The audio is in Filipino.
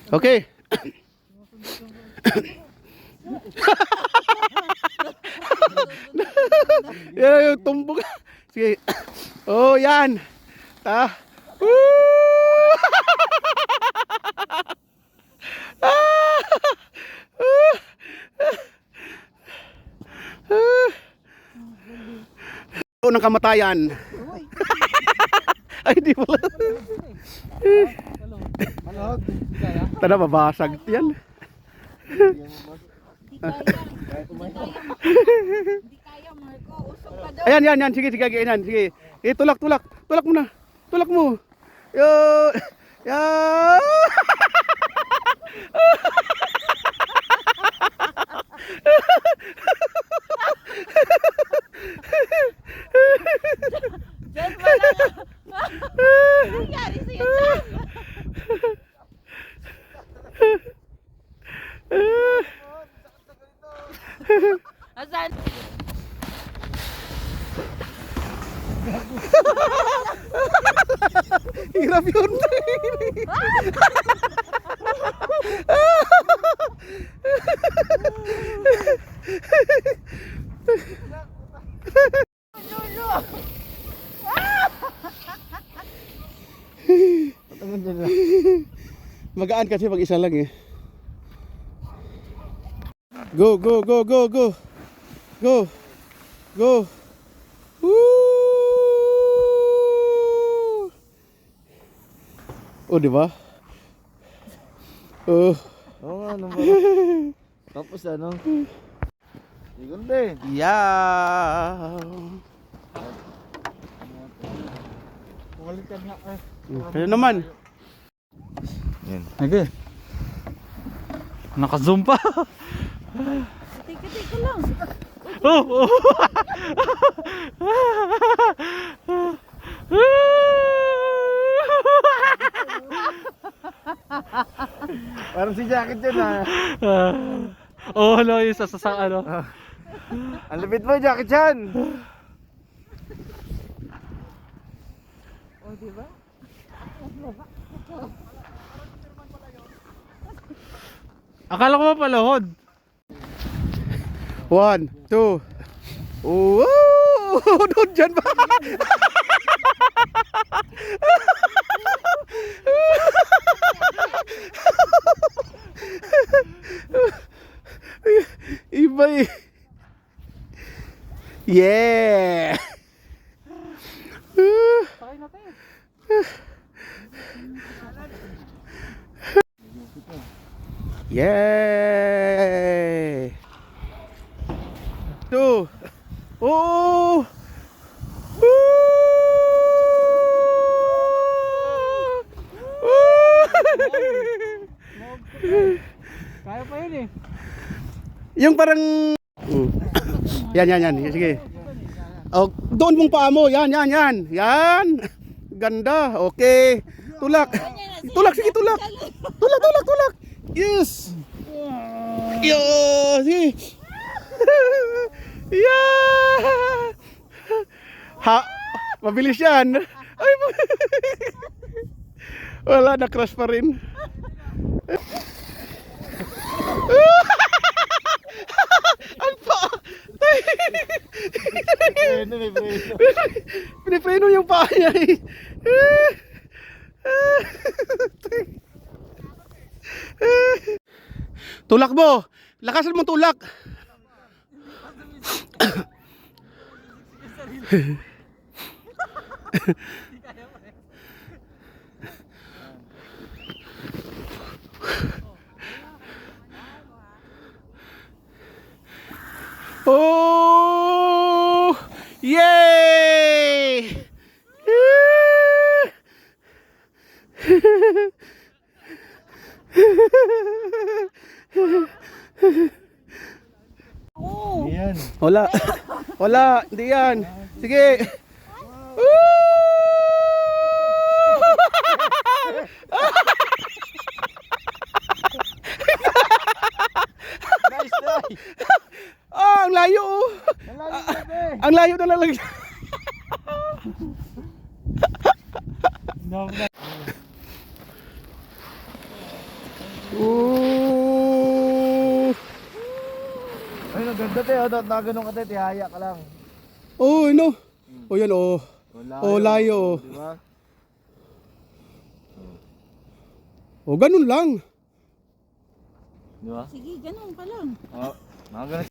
Okay. Yan yung tumbok. Sige. Oh, yan. Ta. Woo! Ng kamatayan. Ay, di pala. Tada, babasag yan. Ayan, yan, yan. Sige, sige, yan. Sige. Tulak, tulak. Tulak mo na. Tulak mo. Yo. Ya. Diyan pa lang. Nangyari sa'yo dyan. Asan? Hirap yun. Magaan kasi pag isa lang eh. Go, go, go, go, go. Go. Go. Woo! Oh, di ba? Oh. Oo nga, ano ba? Tapos ano? Ganda eh. Yeah. Balikan nga eh. Ano naman? Yan. Okay. Naka-zoom pa. Tika-tika lang. Oh, oh. Parang si Jacket yun ah. Oh, hello, yung sa ano. Ang lapit mo, Jacket yan. O, diba? Akala ko pa palahod. 1, 2. Oh, doon dyan ba? Iba eh. Yeah. Sakay natin. Yay! 2. Oh! Woo! Kaya pa yun eh. Yung parang yan, yan, yan. Sige. Oh, doon mong paa mo. Yan, yan, yan. Yan. Ganda. Okay. Tulak. Tulak, sige, tulak. Tulak, tulak, tulak. Yes. Yo, sige. Yeah. Ha, mabilis yan. Ay, wala, na-crash pa rin. Ang pa. Pinipreno yung paa niya eh. Tulak mo. Lakasan mo tulak. Oh! Yay! Yan. Wala. Wala, hindi yan. Sige. Nice try. Ah, ang layo. Ang layo na lang. Oh. Ay, naganda te. Oh, nakaganong ka te. Tihaya ka lang. Oh, ano? Oh, yan oh. Oh, layo. Diba? Oh, ganun lang. Diba? Sige, ganun pa lang. Oh, nakaganong.